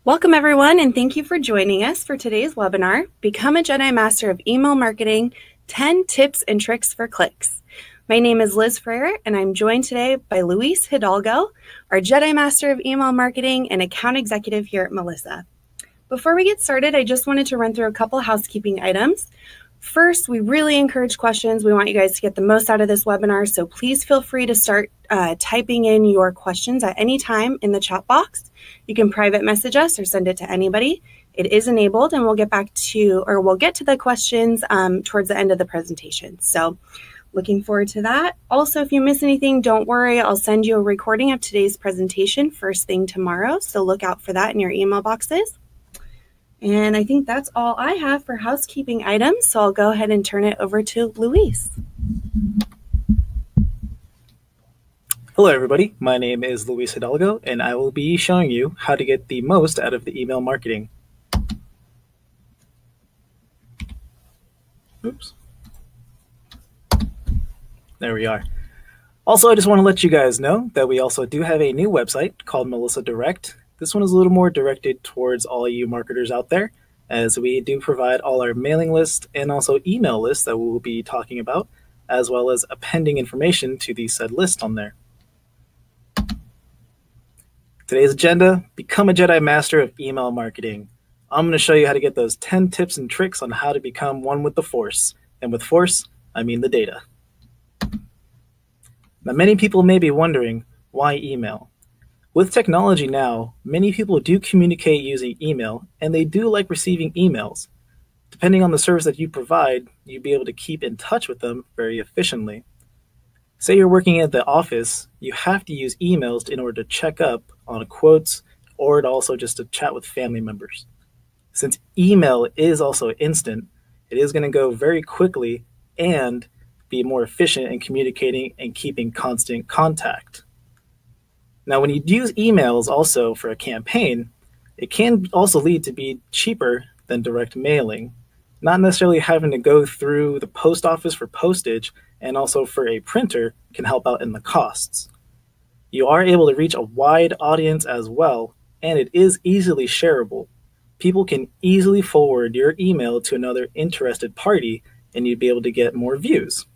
Welcome everyone, and thank you for joining us for today's webinar, Become a Jedi Master of Email Marketing, 10 Tips and Tricks for Clicks. My name is Liz Freire, and I'm joined today by Luis Hidalgo, our Jedi Master of Email Marketing and Account Executive here at Melissa. Before we get started, I just wanted to run through a couple housekeeping items. First, we really encourage questions. We want you guys to get the most out of this webinar, so please feel free to start typing in your questions at any time in the chat box. You can private message us or send it to anybody. It is enabled, and we'll get to the questions towards the end of the presentation. So looking forward to that. Also, if you miss anything, don't worry. I'll send you a recording of today's presentation first thing tomorrow, so look out for that in your email boxes. And I think that's all I have for housekeeping items, so I'll go ahead and turn it over to Luis. Hello everybody, my name is Luis Hidalgo, and I will be showing you how to get the most out of the email marketing. Oops. There we are. Also, I just want to let you guys know that we also do have a new website called Melissa Direct. This one is a little more directed towards all you marketers out there, as we do provide all our mailing list and also email lists that we will be talking about, as well as appending information to the said list on there. Today's agenda, Become a Jedi Master of Email Marketing. I'm going to show you how to get those 10 tips and tricks on how to become one with the Force. And with Force, I mean the data. Now, many people may be wondering, why email? With technology now, many people do communicate using email, and they do like receiving emails. Depending on the service that you provide, you'll be able to keep in touch with them very efficiently. Say you're working at the office, you have to use emails in order to check up on quotes or also just to chat with family members. Since email is also instant, it is going to go very quickly and be more efficient in communicating and keeping constant contact. Now, when you use emails also for a campaign, it can also lead to be cheaper than direct mailing. Not necessarily having to go through the post office for postage and also for a printer can help out in the costs. You are able to reach a wide audience as well, and it is easily shareable. People can easily forward your email to another interested party, and you'd be able to get more views.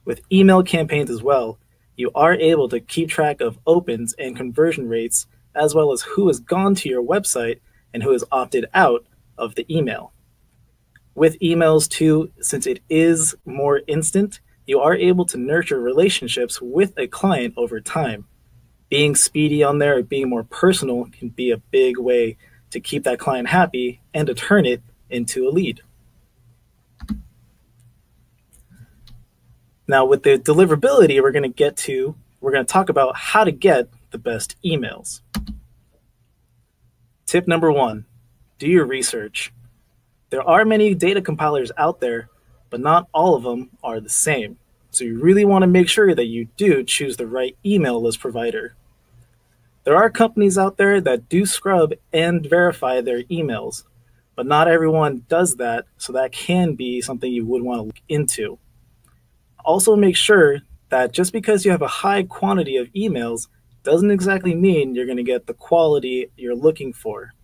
With email campaigns as well, you are able to keep track of opens and conversion rates, as well as who has gone to your website and who has opted out of the email. With emails too, since it is more instant, you are able to nurture relationships with a client over time. Being speedy on there or being more personal can be a big way to keep that client happy and to turn it into a lead. Now, with the deliverability, we're going to talk about how to get the best emails. Tip number 1, do your research. There are many data compilers out there, but not all of them are the same. So you really want to make sure that you do choose the right email list provider. There are companies out there that do scrub and verify their emails, but not everyone does that, so that can be something you would want to look into. Also make sure that just because you have a high quantity of emails doesn't exactly mean you're going to get the quality you're looking for.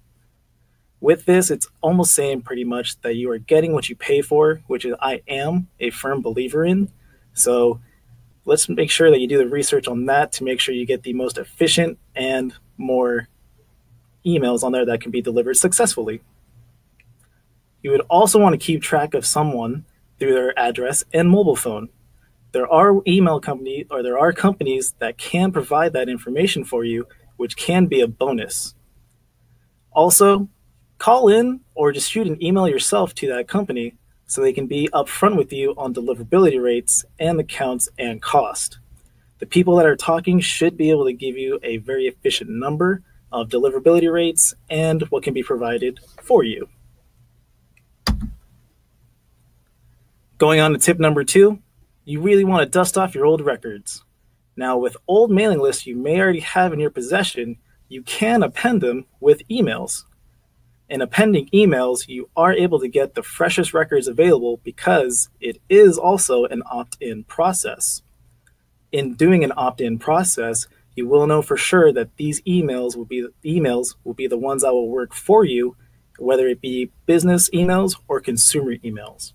With this, it's almost saying pretty much that you are getting what you pay for, which is I am a firm believer in. So let's make sure that you do the research on that to make sure you get the most efficient and more emails on there that can be delivered successfully. You would also want to keep track of someone through their address and mobile phone. There are companies that can provide that information for you, which can be a bonus. Also, call in or just shoot an email yourself to that company so they can be upfront with you on deliverability rates and the counts and cost. The people that are talking should be able to give you a very efficient number of deliverability rates and what can be provided for you. Going on to tip number 2, you really want to dust off your old records. Now, with old mailing lists you may already have in your possession, you can append them with emails. In appending emails, you are able to get the freshest records available because it is also an opt-in process. In doing an opt-in process, you will know for sure that these emails will be the ones that will work for you, whether it be business emails or consumer emails.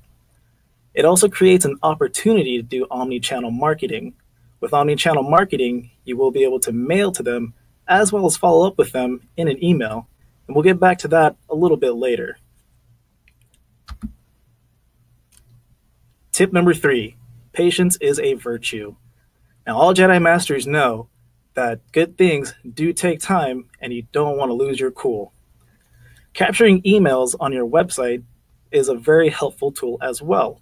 It also creates an opportunity to do omni-channel marketing. With omni-channel marketing, you will be able to mail to them as well as follow up with them in an email. And we'll get back to that a little bit later. Tip number 3, patience is a virtue. Now, all Jedi Masters know that good things do take time and you don't want to lose your cool. Capturing emails on your website is a very helpful tool as well.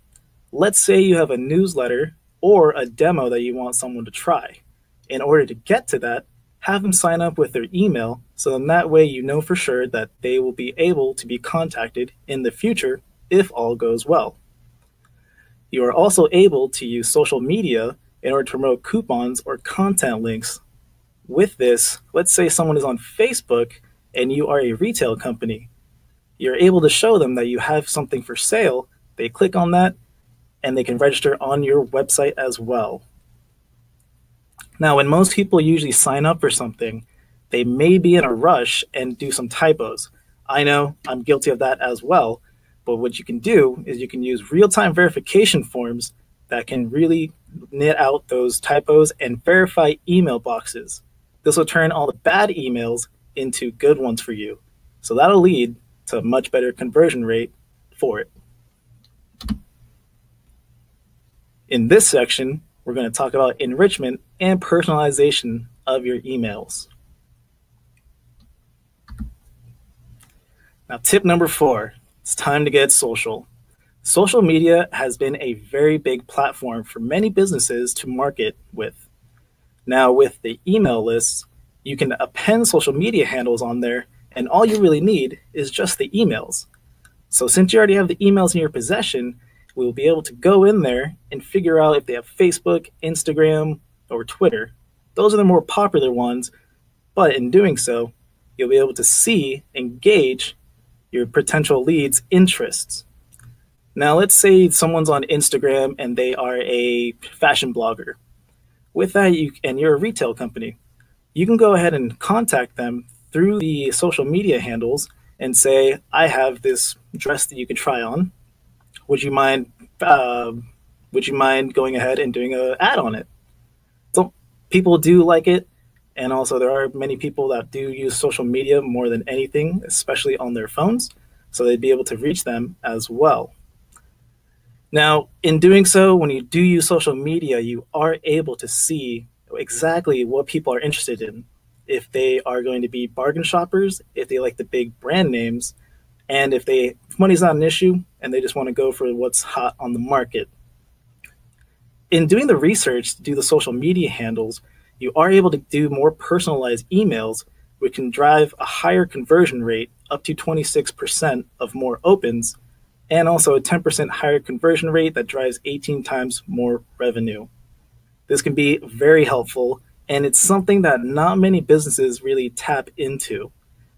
Let's say you have a newsletter or a demo that you want someone to try. In order to get to that, have them sign up with their email, so in that way you know for sure that they will be able to be contacted in the future if all goes well. You are also able to use social media in order to promote coupons or content links. With this, let's say someone is on Facebook and you are a retail company. You're able to show them that you have something for sale. They click on that and they can register on your website as well. Now, when most people usually sign up for something, they may be in a rush and do some typos. I know, I'm guilty of that as well, but what you can do is you can use real-time verification forms that can really knit out those typos and verify email boxes. This will turn all the bad emails into good ones for you. So that'll lead to a much better conversion rate for it. In this section, we're going to talk about enrichment and personalization of your emails. Now, tip number 4, it's time to get social. Social media has been a very big platform for many businesses to market with. Now, with the email lists, you can append social media handles on there, and all you really need is just the emails. So since you already have the emails in your possession, we'll be able to go in there and figure out if they have Facebook, Instagram, or Twitter. Those are the more popular ones, but in doing so, you'll be able to see and gauge your potential leads' interests. Now, let's say someone's on Instagram and they are a fashion blogger. With that, and you're a retail company, you can go ahead and contact them through the social media handles and say, I have this dress that you could try on. Would you mind going ahead and doing an ad on it? So people do like it, and also there are many people that do use social media more than anything, especially on their phones, so they'd be able to reach them as well. Now, in doing so, when you do use social media, you are able to see exactly what people are interested in. If they are going to be bargain shoppers, if they like the big brand names, and if money's not an issue and they just want to go for what's hot on the market. In doing the research to do the social media handles, you are able to do more personalized emails, which can drive a higher conversion rate, up to 26% of more opens, and also a 10% higher conversion rate that drives 18 times more revenue. This can be very helpful, and it's something that not many businesses really tap into.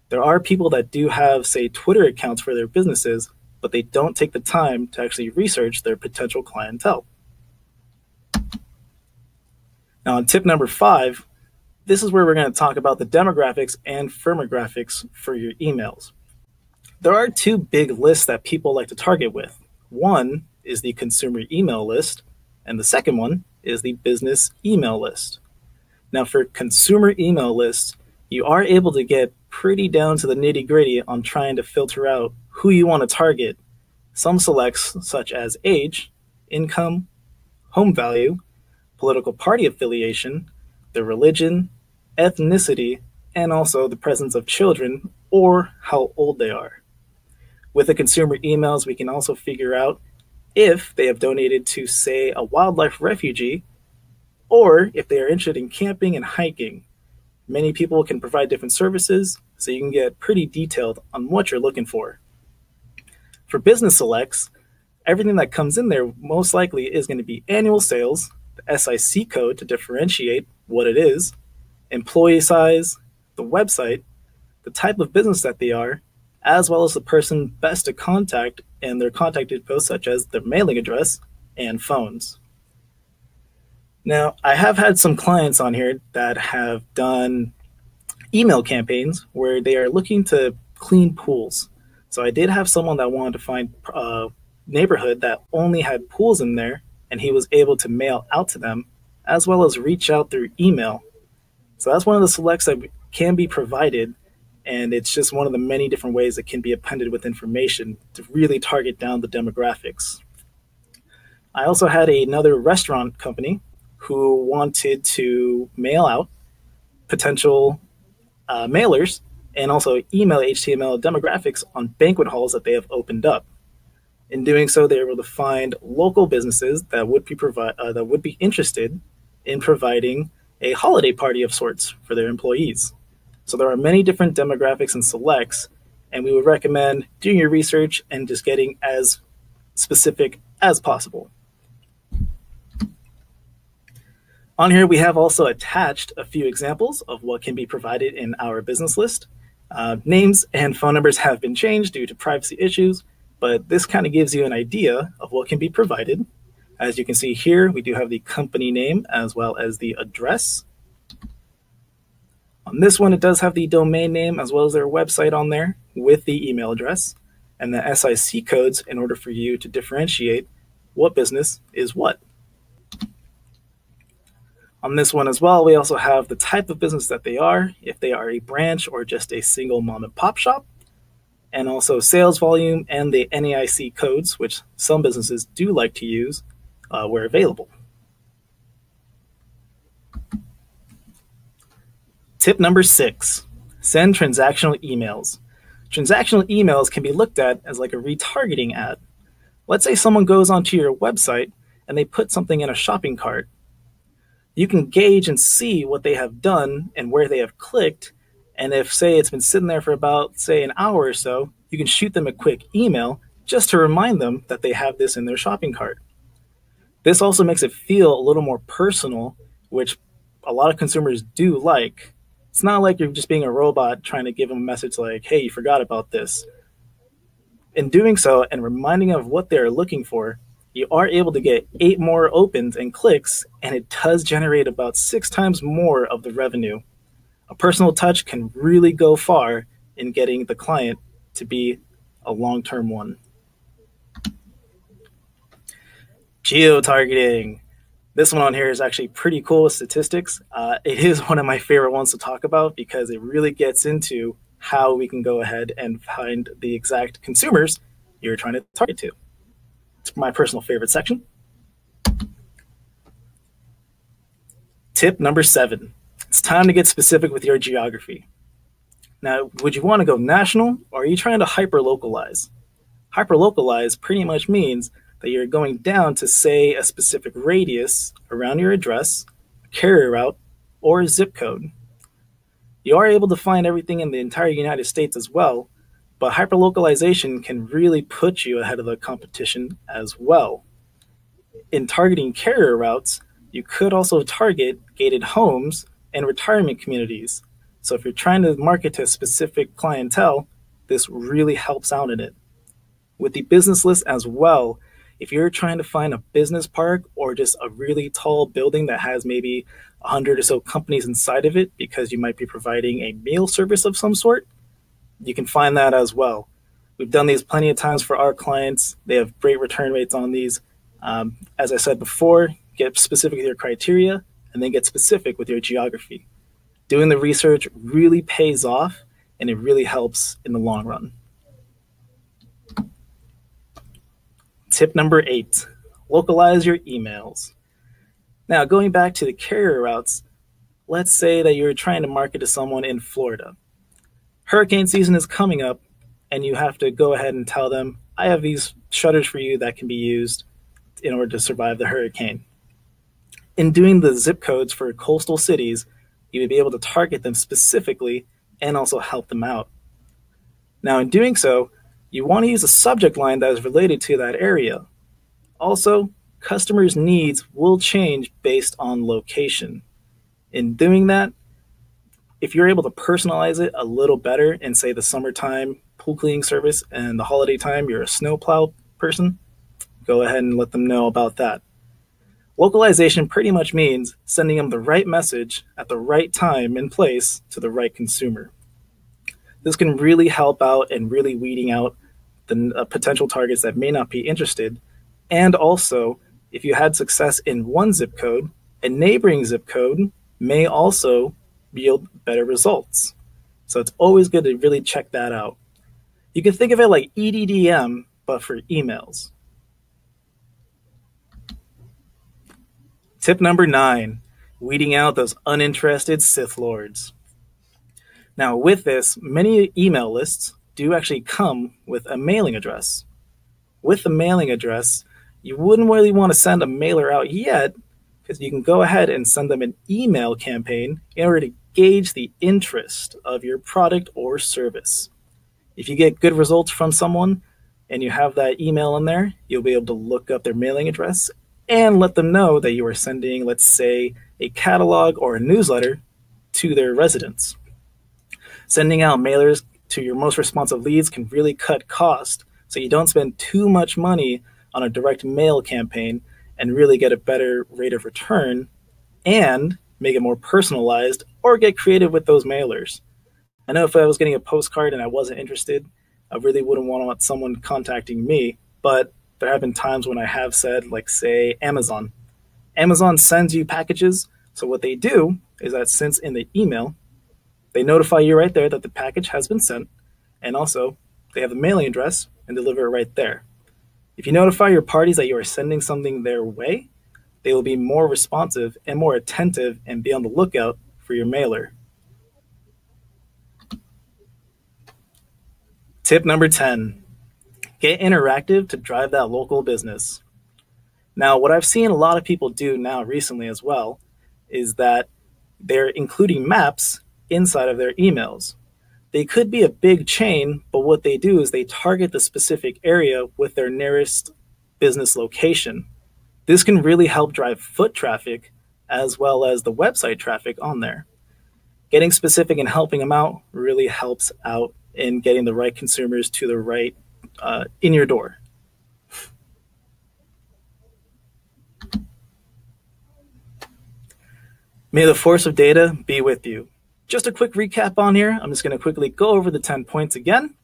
There are people that do have, say, Twitter accounts for their businesses, but they don't take the time to actually research their potential clientele. Now, on tip number 5, this is where we're going to talk about the demographics and firmographics for your emails. There are 2 big lists that people like to target with. One is the consumer email list, and the second one is the business email list. Now, for consumer email lists, you are able to get pretty down to the nitty-gritty on trying to filter out who you want to target. Some selects such as age, income, home value, political party affiliation, their religion, ethnicity, and also the presence of children or how old they are. With the consumer emails, we can also figure out if they have donated to, say, a wildlife refugee, or if they are interested in camping and hiking. Many people can provide different services, so you can get pretty detailed on what you're looking for. For business selects, everything that comes in there most likely is going to be annual sales, the SIC code to differentiate what it is, employee size, the website, the type of business that they are, as well as the person best to contact and their contact info such as their mailing address and phones. Now, I have had some clients on here that have done email campaigns where they are looking to clean pools. So I did have someone that wanted to find a neighborhood that only had pools in there, and he was able to mail out to them as well as reach out through email. So that's one of the selects that can be provided, and it's just one of the many different ways that can be appended with information to really target down the demographics. I also had another restaurant company who wanted to mail out potential mailers and also email HTML demographics on banquet halls that they have opened up. In doing so, they were able to find local businesses that would be interested in providing a holiday party of sorts for their employees. So there are many different demographics and selects, and we would recommend doing your research and just getting as specific as possible. On here, we have also attached a few examples of what can be provided in our business list. Names and phone numbers have been changed due to privacy issues, but this kind of gives you an idea of what can be provided. As you can see here, we do have the company name as well as the address. On this one, it does have the domain name as well as their website on there with the email address and the SIC codes in order for you to differentiate what business is what. On this one as well, we also have the type of business that they are, if they are a branch or just a single mom and pop shop, and also sales volume and the NAIC codes, which some businesses do like to use where available. Tip number 6, send transactional emails. Transactional emails can be looked at as like a retargeting ad. Let's say someone goes onto your website and they put something in a shopping cart. You can gauge and see what they have done and where they have clicked. And if, say, it's been sitting there for about, say, an hour or so, you can shoot them a quick email just to remind them that they have this in their shopping cart. This also makes it feel a little more personal, which a lot of consumers do like. It's not like you're just being a robot trying to give them a message like, hey, you forgot about this. In doing so and reminding them of what they're looking for, you are able to get 8 more opens and clicks, and it does generate about 6 times more of the revenue. A personal touch can really go far in getting the client to be a long-term one. Geotargeting. This one on here is actually pretty cool with statistics. It is one of my favorite ones to talk about because it really gets into how we can go ahead and find the exact consumers you're trying to target to. It's my personal favorite section. Tip number 7. It's time to get specific with your geography. Now, would you want to go national or are you trying to hyper-localize? Hyper-localize pretty much means that you're going down to, say, a specific radius around your address, a carrier route, or a zip code. You are able to find everything in the entire United States as well, but hyperlocalization can really put you ahead of the competition as well. In targeting carrier routes, you could also target gated homes and retirement communities. So if you're trying to market to a specific clientele, this really helps out in it. With the business list as well, if you're trying to find a business park or just a really tall building that has maybe 100 or so companies inside of it because you might be providing a meal service of some sort, you can find that as well. We've done these plenty of times for our clients. They have great return rates on these. As I said before, get specific with your criteria and then get specific with your geography. Doing the research really pays off and it really helps in the long run. Tip number 8, localize your emails. Now, going back to the carrier routes, let's say that you're trying to market to someone in Florida. Hurricane season is coming up, and you have to go ahead and tell them, I have these shutters for you that can be used in order to survive the hurricane. In doing the zip codes for coastal cities, you would be able to target them specifically and also help them out. Now, in doing so, you want to use a subject line that is related to that area. Also, customers' needs will change based on location. In doing that, if you're able to personalize it a little better and say the summertime pool cleaning service and the holiday time you're a snowplow person, go ahead and let them know about that. Localization pretty much means sending them the right message at the right time and place to the right consumer. This can really help out in really weeding out the potential targets that may not be interested. And also, if you had success in one zip code, a neighboring zip code may also yield better results. So it's always good to really check that out. You can think of it like EDDM, but for emails. Tip number 9, weeding out those uninterested Sith Lords. Now, with this, many email lists do actually come with a mailing address. With the mailing address, you wouldn't really want to send a mailer out yet, because you can go ahead and send them an email campaign in order to gauge the interest of your product or service. If you get good results from someone and you have that email in there, you'll be able to look up their mailing address and let them know that you are sending, let's say, a catalog or a newsletter to their residents. Sending out mailers to your most responsive leads can really cut cost, so you don't spend too much money on a direct mail campaign and really get a better rate of return and make it more personalized or get creative with those mailers. I know if I was getting a postcard and I wasn't interested, I really wouldn't want someone contacting me, but there have been times when I have said, like, say, Amazon. Amazon sends you packages, so what they do is that since in the email, they notify you right there that the package has been sent, and also they have the mailing address and deliver it right there. If you notify your parties that you are sending something their way, they will be more responsive and more attentive and be on the lookout for your mailer. Tip number 10, get interactive to drive that local business. Now, what I've seen a lot of people do now recently as well is that they're including maps inside of their emails. They could be a big chain, but what they do is they target the specific area with their nearest business location. This can really help drive foot traffic as well as the website traffic on there. Getting specific and helping them out really helps out in getting the right consumers to the right in your door. May the force of data be with you. Just a quick recap on here. I'm just going to quickly go over the 10 points again.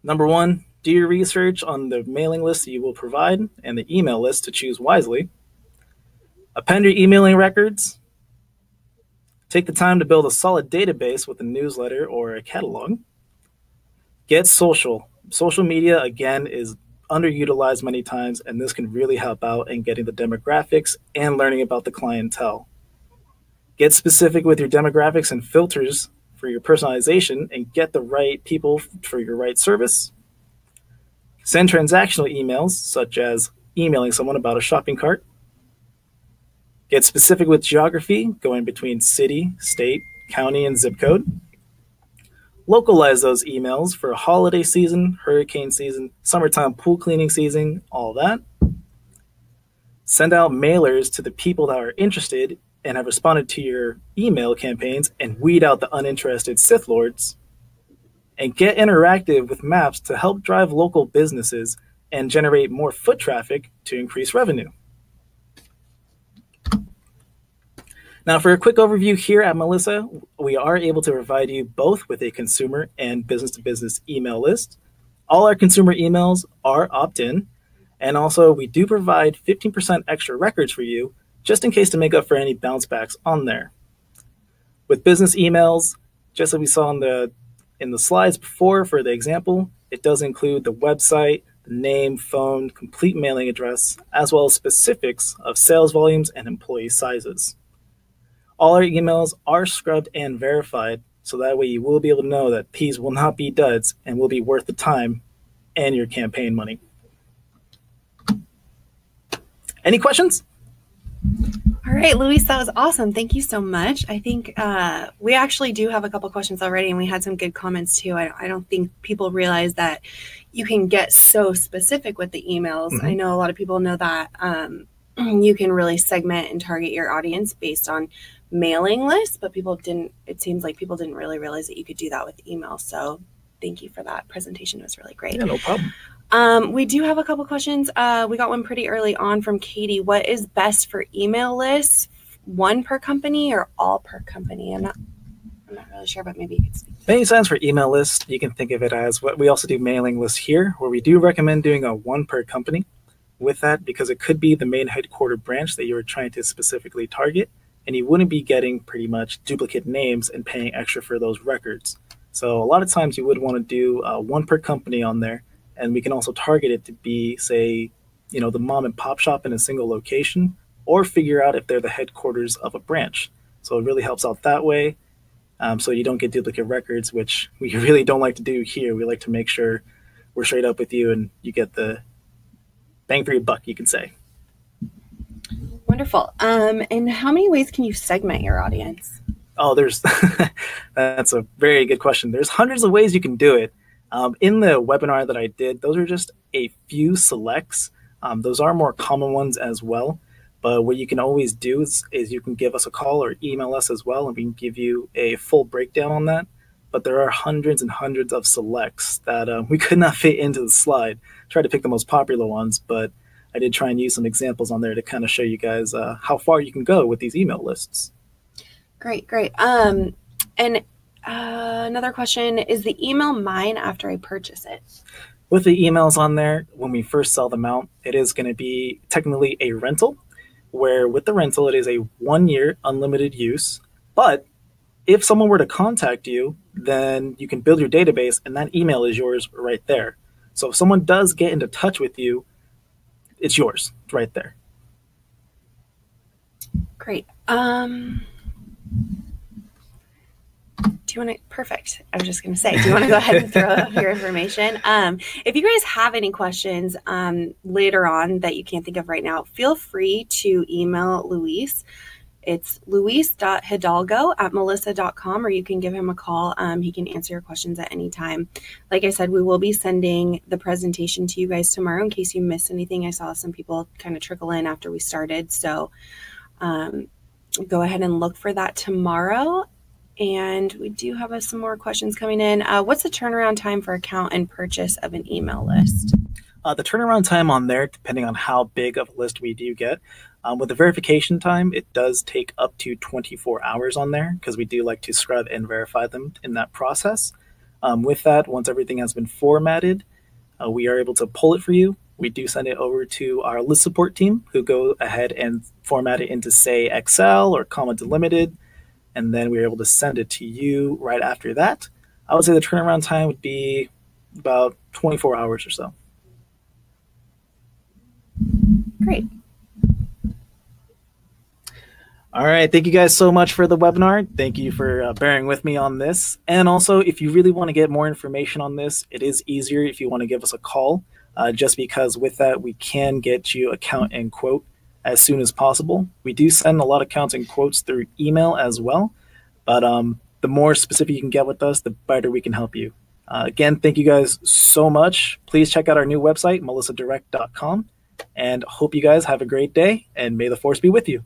Number 1, do your research on the mailing list that you will provide and the email list to choose wisely. Append your emailing records. Take the time to build a solid database with a newsletter or a catalog. Get social. Social media, again, is underutilized many times, and this can really help out in getting the demographics and learning about the clientele. Get specific with your demographics and filters for your personalization and get the right people for your right service. Send transactional emails, such as emailing someone about a shopping cart. Get specific with geography, going between city, state, county, and zip code. Localize those emails for holiday season, hurricane season, summertime pool cleaning season, all that. Send out mailers to the people that are interested and have responded to your email campaigns and weed out the uninterested Sith Lords. And get interactive with maps to help drive local businesses and generate more foot traffic to increase revenue. Now, for a quick overview here at Melissa, we are able to provide you both with a consumer and business-to-business email list. All our consumer emails are opt-in, and also we do provide 15% extra records for you, just in case to make up for any bounce backs on there. With business emails, just as we saw in the slides before for the example, it does include the website, the name, phone, complete mailing address, as well as specifics of sales volumes and employee sizes. All our emails are scrubbed and verified, so that way you will be able to know that these will not be duds and will be worth the time and your campaign money. Any questions? All right, Luis, that was awesome. Thank you so much. I think we actually do have a couple questions already, and we had some good comments too. I don't think people realize that you can get so specific with the emails. I know a lot of people know that you can really segment and target your audience based on mailing lists, but it seems like people didn't really realize that you could do that with email. So thank you for that presentation. It was really great. Yeah, no problem. We do have a couple questions. We got one pretty early on from Katie. What is best for email lists? One per company or all per company? I'm not really sure, but maybe you could speak. Many times for email lists, you can think of it as what we also do mailing lists here, where we do recommend doing a one per company with that, because it could be the main headquarter branch that you were trying to specifically target, and you wouldn't be getting pretty much duplicate names and paying extra for those records. So a lot of times you would want to do one per company on there, and we can also target it to be, say, the mom and pop shop in a single location, or figure out if they're the headquarters of a branch. So it really helps out that way. So you don't get duplicate records, which we really don't like to do here. We like to make sure we're straight up with you and you get the bang for your buck, you can say. Wonderful. And how many ways can you segment your audience? Oh, that's a very good question. There's hundreds of ways you can do it. In the webinar that I did, those are just a few selects. Those are more common ones as well. But what you can always do is you can give us a call or email us as well, and we can give you a full breakdown on that. But there are hundreds and hundreds of selects that we could not fit into the slide. Tried to pick the most popular ones, but I did try and use some examples on there to kind of show you guys how far you can go with these email lists. Great. And another question, is the email mine after I purchase it? With the emails on there, when we first sell them out, it is going to be technically a rental, where with the rental, it is a 1-year unlimited use. But if someone were to contact you, then you can build your database and that email is yours right there. So if someone does get into touch with you, it's yours right there. Great. Do you want to, perfect. I was just going to say, do you want to go ahead and throw up your information? If you guys have any questions later on that you can't think of right now, feel free to email Luis. It's luis.hidalgo@melissa.com, or you can give him a call. He can answer your questions at any time. Like I said, we will be sending the presentation to you guys tomorrow in case you missed anything. I saw some people kind of trickle in after we started. So go ahead and look for that tomorrow. And we do have some more questions coming in. What's the turnaround time for account and purchase of an email list? The turnaround time on there, depending on how big of a list we do get, with the verification time, it does take up to 24 hours on there, because we do like to scrub and verify them in that process. With that, once everything has been formatted, we are able to pull it for you. We do send it over to our list support team, who go ahead and format it into, say, Excel or comma delimited, and then we're able to send it to you right after that. I would say the turnaround time would be about 24 hours or so. Great. All right. Thank you guys so much for the webinar. Thank you for bearing with me on this. And also, if you really want to get more information on this, it is easier if you want to give us a call, just because with that, we can get you a count and quote as soon as possible. We do send a lot of counts and quotes through email as well, but the more specific you can get with us, the better we can help you. Again, thank you guys so much. Please check out our new website, melissadirect.com, and hope you guys have a great day, and may the force be with you.